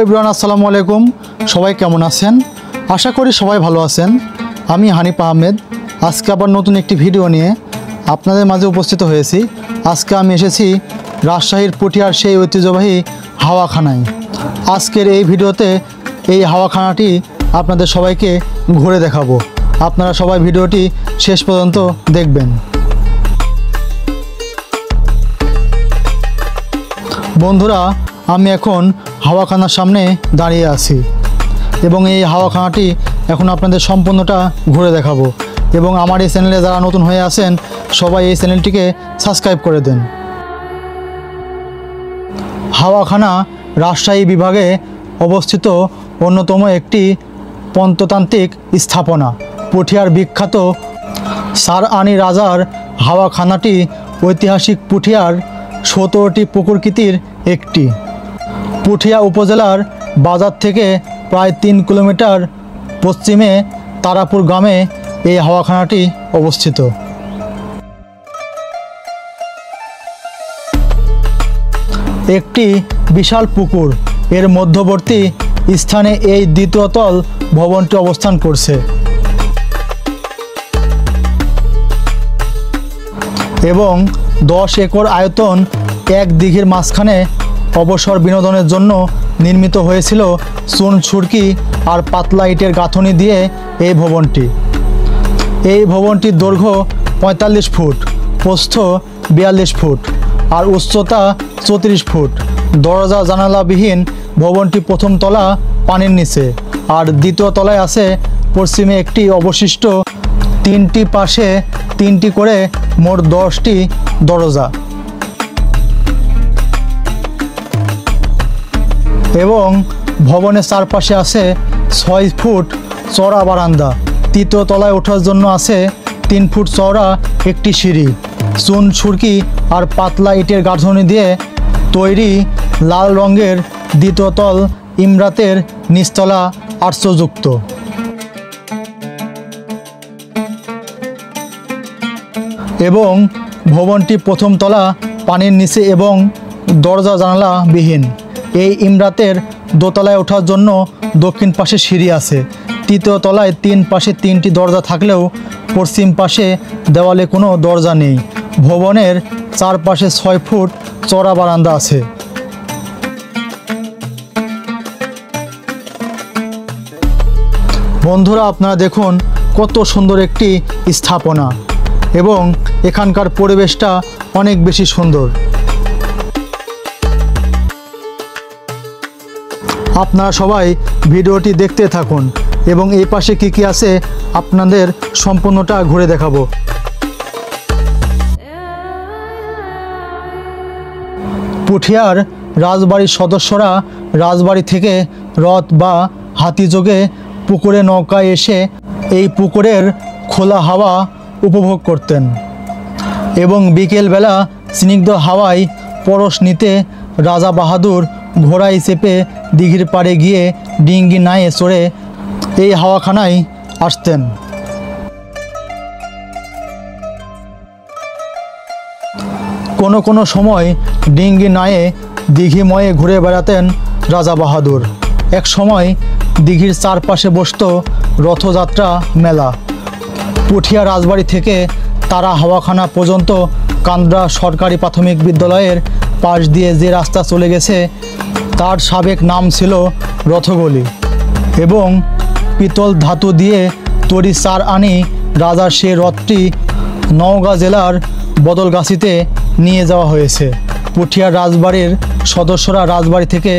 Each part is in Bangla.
এভরিওয়ান, আসসালামু আলাইকুম। সবাই কেমন আছেন? আশা করি সবাই ভালো আছেন। আমি হানিফ আহমেদ আজকে আবার নতুন একটি ভিডিও নিয়ে আপনাদের মাঝে উপস্থিত হয়েছি। আজকে আমি এসেছি রাজশাহীর পুঠিয়ার সেই ঐতিহ্যবাহী হাওয়াখানায়। আজকের এই ভিডিওতে এই হাওয়াখানাটি আপনাদের সবাইকে ঘুরে দেখাবো। আপনারা সবাই ভিডিওটি শেষ পর্যন্ত দেখবেন। বন্ধুরা, আমি এখন হাওয়াখানার সামনে দাঁড়িয়ে আছি এবং এই হাওয়াখানাটি এখন আপনাদের সম্পূর্ণটা ঘুরে দেখাবো। এবং আমার এই চ্যানেলে যারা নতুন হয়ে আছেন সবাই এই চ্যানেলটিকে সাবস্ক্রাইব করে দেন। হাওয়াখানা রাজশাহী বিভাগে অবস্থিত অন্যতম একটি প্রত্নতান্ত্রিক স্থাপনা। পুঠিয়ার বিখ্যাত সারআনি রাজার হাওয়াখানাটি ঐতিহাসিক পুঠিয়ার 17টি পুকুরকৃতির একটি। পুঠিয়া উপজেলার বাজার থেকে প্রায় 3 কিলোমিটার পশ্চিমে তারাপুর গ্রামে এই হাওয়াখানাটি অবস্থিত। একটি বিশাল পুকুর এর মধ্যবর্তী স্থানে এই দ্বিতীয় তল ভবনটি অবস্থান করছে এবং 10 একর আয়তন এক দিঘির মাঝখানে অবসর বিনোদনের জন্য নির্মিত হয়েছিল চুন ছুরকি আর পাতলা ইটের গাঁথনি দিয়ে এই ভবনটি। এই ভবনটির দৈর্ঘ্য 45 ফুট, প্রস্থ 42 ফুট আর উচ্চতা 34 ফুট। দরজা জানালাবিহীন ভবনটি প্রথম তলা পানির নিচে আর দ্বিতীয় তলায় আছে পশ্চিমে একটি অবশিষ্ট 3টি পাশে 3টি করে মোট 10টি দরজা এবং ভবনের চারপাশে আছে 6 ফুট চওড়া বারান্দা। তৃতীয় তলায় ওঠার জন্য আছে 3 ফুট চওড়া একটি সিঁড়ি। চুন ছুরকি আর পাতলা ইটের গাঁথনি দিয়ে তৈরি লাল রঙের দ্বিতীয় তল ইমরাতের নিচতলা আর্চযুক্ত। এবং ভবনটি প্রথম তলা পানির নিচে এবং দরজা জানালা বিহীন। এই ইমরাতের দোতলায় ওঠার জন্য দক্ষিণ পাশে সিঁড়ি আছে। তৃতীয় তলায় 3 পাশে 3টি দরজা থাকলেও পশ্চিম পাশে দেওয়ালে কোনো দরজা নেই। ভবনের চারপাশে 6 ফুট চওড়া বারান্দা আছে। বন্ধুরা, আপনারা দেখুন কত সুন্দর একটি স্থাপনা এবং এখানকার পরিবেশটা অনেক বেশি সুন্দর। আপনারা সবাই ভিডিওটি দেখতে থাকুন এবং এই পাশে কি কি আছে আপনাদের সম্পূর্ণটা ঘুরে দেখাবো। পুঠিয়ার রাজবাড়ির সদস্যরা রাজবাড়ি থেকে রথ বা হাতিযোগে পুকুরে নৌকায় এসে এই পুকুরের খোলা হাওয়া উপভোগ করতেন এবং বিকেলবেলা স্নিগ্ধ হাওয়ায় পরশ নিতে রাজা বাহাদুর ঘোড়ায় চেপে দিঘির পাড়ে গিয়ে ডিঙ্গি নায়ে চড়ে এই হাওয়াখানায় আসতেন। কোনো সময় ডিঙ্গি নায়ে দিঘিময়ে ঘুরে বেড়াতেন রাজা বাহাদুর। এক সময় দিঘির চারপাশে বসত রথযাত্রা মেলা। পুঠিয়া রাজবাড়ি থেকে তারা হাওয়াখানা পর্যন্ত কান্দ্রা সরকারি প্রাথমিক বিদ্যালয়ের পাশ দিয়ে যে রাস্তা চলে গেছে তার সাবেক নাম ছিল রথগলি এবং পিতল ধাতু দিয়ে তৈরি সারআনি রাজার সে রথটি নওগাঁ জেলার বদলগাছিতে নিয়ে যাওয়া হয়েছে। পুঠিয়ার রাজবাড়ির সদস্যরা রাজবাড়ি থেকে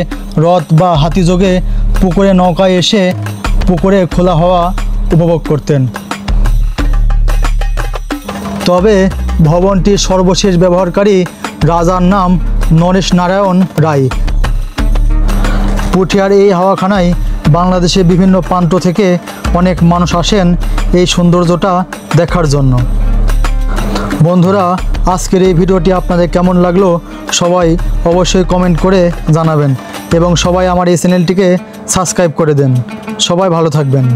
রথ বা হাতিযোগে পুকুরে নৌকায় এসে পুকুরে খোলা হাওয়া উপভোগ করতেন। তবে ভবনটির সর্বশেষ ব্যবহারকারী রাজার নাম নরেশ নারায়ণ রায়। পুঠিয়ার এই হাওয়াখানায় বাংলাদেশের বিভিন্ন প্রান্ত থেকে অনেক মানুষ আসেন এই সৌন্দর্যটা দেখার জন্য। বন্ধুরা, আজকের এই ভিডিওটি আপনাদের কেমন লাগলো সবাই অবশ্যই কমেন্ট করে জানাবেন এবং সবাই আমার এই চ্যানেলটিকে সাবস্ক্রাইব করে দেন। সবাই ভালো থাকবেন।